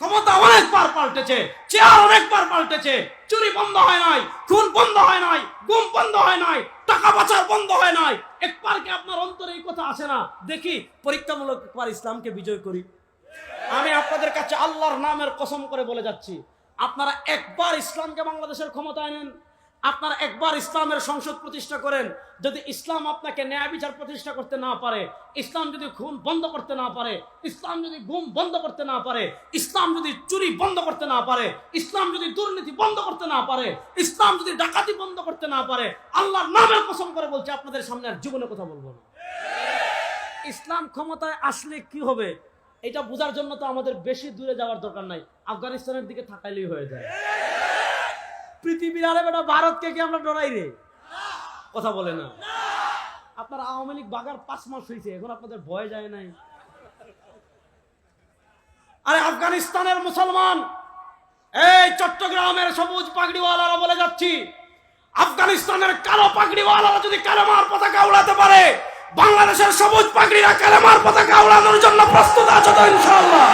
ক্ষমতা অনেকবার পাল্টেছে, চেয়ার অনেকবার পাল্টেছে, চুরি বন্ধ হয় নাই, খুন বন্ধ হয় নাই, গুম বন্ধ হয় নাই, টাকা পাচার বন্ধ হয় নাই। একবার কি আপনার অন্তরে এই কথা আসে না, দেখি পরীক্ষামূলক একবার ইসলামকে বিজয় করি? আমি আপনাদের কাছে আল্লাহর নামের কসম করে বলে যাচ্ছি, আপনারা একবার ইসলামকে বাংলাদেশের ক্ষমতায় নেন, আপনারা একবার ইসলামের সংসদ প্রতিষ্ঠা করেন। যদি ইসলাম আপনাকে ন্যায় বিচার প্রতিষ্ঠা করতে না পারে, ইসলাম যদি খুন বন্ধ করতে না পারে, ইসলাম যদি গুম বন্ধ করতে না পারে, ইসলাম যদি চুরি বন্ধ করতে না পারে, ইসলাম যদি দুর্নীতি বন্ধ করতে না পারে, ইসলাম যদি ডাকাতি বন্ধ করতে না পারে, আল্লাহর নামের কসম করে বলছে আপনাদের সামনে আর জীবনে কথা বলবো না। ইসলাম ক্ষমতায় আসলে কি হবে এটা বোঝার জন্য তো আমাদের বেশি দূরে যাওয়ার দরকার নাই, আফগানিস্তানের দিকে থাকাইলেই হয়ে যায়। পৃথিবীর আরে বেটা ভারতকে কি আমরা ডরাই রে? কথা বলে না। আপনার আওয়ামী লীগ বাগার 5 মাস হয়েছে, এখন আপনাদের ভয় যায় নাই? আরে আফগানিস্তানের মুসলমান, এই চট্টগ্রামের সবুজ পাগড়িওয়ালারা বলে যাচ্ছি, আফগানিস্তানের কালো পাগড়িওয়ালারা যদি কালেমার পতাকা উড়াতে পারে, বাংলাদেশের সবুজ পাগড়িরা কালেমার পতাকা উড়ানোর জন্য প্রস্তুত আছে তো ইনশাআল্লাহ?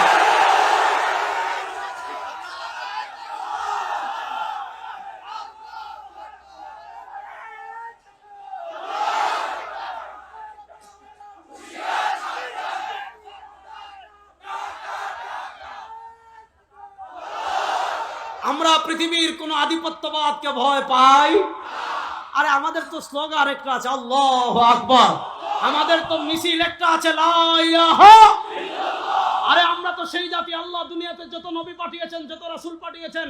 আমরা পৃথিবীর কোন আধিপত্যবাদকে ভয় পাই? আরে আমাদের তো স্লোগান একটা আছে, আল্লাহু আকবার। আমাদের তো মিছিল একটা আছে, লা ইলাহা ইল্লাল্লাহ। আরে আমরা তো সেই জাতি, আল্লাহ দুনিয়াতে যত নবী পাঠিয়েছেন, যত রাসূল পাঠিয়েছেন,